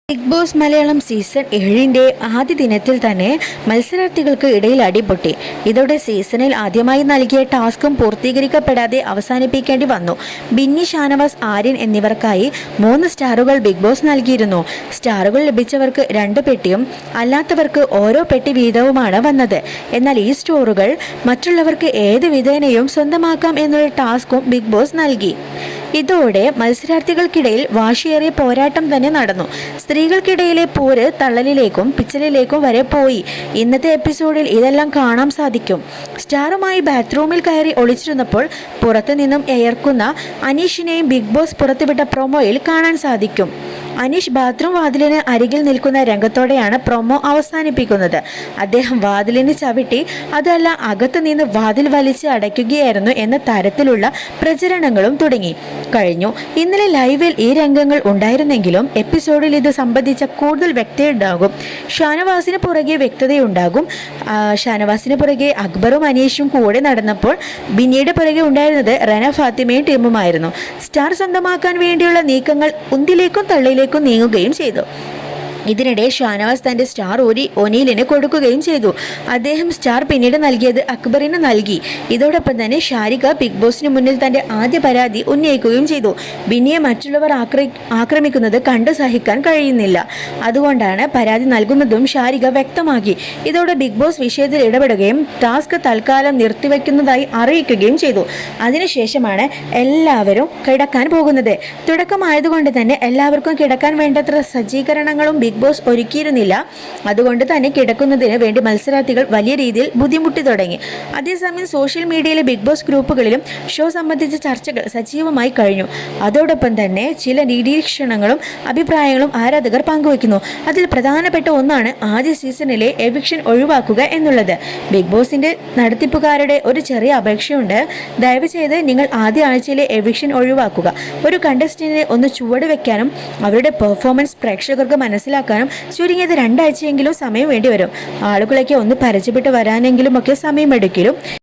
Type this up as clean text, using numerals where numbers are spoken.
Big boss Malayalam season 7 ആദ്യ ദിനത്തിൽ തന്നെ മത്സരാർത്ഥികൾക്ക് ഇടയിൽ അടിപൊട്ടി. ഇതോടെ സീസണിൽ ആദ്യമായി നൽകിയ ടാസ്കും പൂർത്തീകരിക്കപ്പെടാതെ അവസാനിപ്പിക്കേണ്ടി വന്നു. ബിന്നി, ഷാനവാസ്, ആര്യൻ എന്നിവർക്കായി 3 സ്റ്റാറുകൾ ബിഗ് ബോസ് നൽകിയിരുന്നു. സ്റ്റാറുകൾ ലഭിച്ചവർക്ക് 2 പെട്ടിയും അല്ലാത്തവർക്ക് ഓരോ പെട്ടി വീതവുമാണ് വന്നത്. എന്നാൽ ഈ സ്റ്റോറുകൾ മറ്റുള്ളവർക്ക് ഏത് വിധേനയും സ്വന്തമാക്കാം എന്നുള്ള ടാസ്കും ബിഗ് ബോസ് നൽകി. ഇതോടെ മത്സരാർത്ഥികൾക്കിടയിൽ വാശിയേറിയ പോരാട്ടം തന്നെ നടന്നു. സ്ത്രീകൾക്കിടയിലെ പോര് തള്ളലിലേക്കും പിച്ചലിലേക്കും വരെ പോയി. ഇന്നത്തെ എപ്പിസോഡിൽ ഇതെല്ലാം കാണാൻ സാധിക്കും. സ്റ്റാറുമായി ബാത്റൂമിൽ കയറി ഒളിച്ചിരുന്നപ്പോൾ പുറത്തു നിന്നും എയർക്കുന്ന അനീഷിനെയും ബിഗ് ബോസ് പുറത്തുവിട്ട പ്രൊമോയിൽ കാണാൻ സാധിക്കും. അനീഷ് ബാത്റൂം വാതിലിന് അരികിൽ നിൽക്കുന്ന രംഗത്തോടെയാണ് പ്രൊമോ അവസാനിപ്പിക്കുന്നത്. അദ്ദേഹം വാതിലിന് ചവിട്ടി, അതല്ല അകത്തു നിന്ന് വാതിൽ വലിച്ച് അടയ്ക്കുകയായിരുന്നു എന്ന തരത്തിലുള്ള പ്രചരണങ്ങളും തുടങ്ങി കഴിഞ്ഞു. ഇന്നലെ ലൈവിൽ ഈ രംഗങ്ങൾ ഉണ്ടായിരുന്നെങ്കിലും എപ്പിസോഡിൽ ഇത് സംബന്ധിച്ച കൂടുതൽ വ്യക്തതയുണ്ടാകും. ഷാനവാസിന് പുറകെ വ്യക്തതയുണ്ടാകും. ഷാനവാസിന് പുറകെ അക്ബറും അനീഷും കൂടെ നടന്നപ്പോൾ ബിന്നിയുടെ പുറകെ ഉണ്ടായിരുന്നത് റന, ഫാത്തിമയും ടീമുമായിരുന്നു. സ്റ്റാർ സ്വന്തമാക്കാൻ വേണ്ടിയുള്ള നീക്കങ്ങൾ ഉന്തിലേക്കും തള്ളിയിലേക്കും നീങ്ങുകയും ചെയ്തു. ഇതിനിടെ ഷാനവാസ് തന്റെ സ്റ്റാർ ഒനീലിന് കൊടുക്കുകയും ചെയ്തു. അദ്ദേഹം സ്റ്റാർ പിന്നീട് നൽകിയത് അക്ബറിന് നൽകി. ഇതോടൊപ്പം തന്നെ ഷാരിക ബിഗ് ബോസിന് മുന്നിൽ തന്റെ ആദ്യ പരാതി ഉന്നയിക്കുകയും ചെയ്തു. ബിന്നിയെ മറ്റുള്ളവർ ആക്രമിക്കുന്നത് കണ്ടു സഹിക്കാൻ കഴിയുന്നില്ല, അതുകൊണ്ടാണ് പരാതി നൽകുന്നതും ഷാരിക വ്യക്തമാക്കി. ഇതോടെ ബിഗ് ബോസ് വിഷയത്തിൽ ഇടപെടുകയും ടാസ്ക് തൽക്കാലം നിർത്തിവെക്കുന്നതായി അറിയിക്കുകയും ചെയ്തു. അതിനുശേഷമാണ് എല്ലാവരും കിടക്കാൻ പോകുന്നത്. തുടക്കമായതുകൊണ്ട് തന്നെ എല്ലാവർക്കും കിടക്കാൻ വേണ്ടത്ര സജ്ജീകരണങ്ങളും ബിഗ് ബോസ് ഒരുക്കിയിരുന്നില്ല. അതുകൊണ്ട് തന്നെ കിടക്കുന്നതിന് വേണ്ടി മത്സരാർത്ഥികൾ വലിയ രീതിയിൽ ബുദ്ധിമുട്ടി തുടങ്ങി. അതേസമയം സോഷ്യൽ മീഡിയയിലെ ബിഗ് ബോസ് ഗ്രൂപ്പുകളിലും ഷോ സംബന്ധിച്ച ചർച്ചകൾ സജീവമായി കഴിഞ്ഞു. അതോടൊപ്പം തന്നെ ചില നിരീക്ഷണങ്ങളും അഭിപ്രായങ്ങളും ആരാധകർ പങ്കുവയ്ക്കുന്നു. അതിൽ പ്രധാനപ്പെട്ട ഒന്നാണ് ആദ്യ സീസണിലെ എവിക്ഷൻ ഒഴിവാക്കുക എന്നുള്ളത്. ബിഗ് ബോസിന്റെ നടത്തിപ്പുകാരുടെ ഒരു ചെറിയ അപേക്ഷയുണ്ട്. ദയവ് ചെയ്ത് നിങ്ങൾ ആദ്യ ആഴ്ചയിലെ എവിക്ഷൻ ഒഴിവാക്കുക. ഒരു കണ്ടസ്റ്റന്റിനെ ഒന്ന് ചുവട് വെക്കാനും അവരുടെ പെർഫോമൻസ് പ്രേക്ഷകർക്ക് മനസ്സിലാക്കാനും ചുരുങ്ങിയത് 2 ആഴ്ചയെങ്കിലും സമയം വേണ്ടി വരും. ആളുകളൊക്കെ ഒന്ന് പരിചയപ്പെട്ട് വരാനെങ്കിലും ഒക്കെ സമയമെടുക്കലും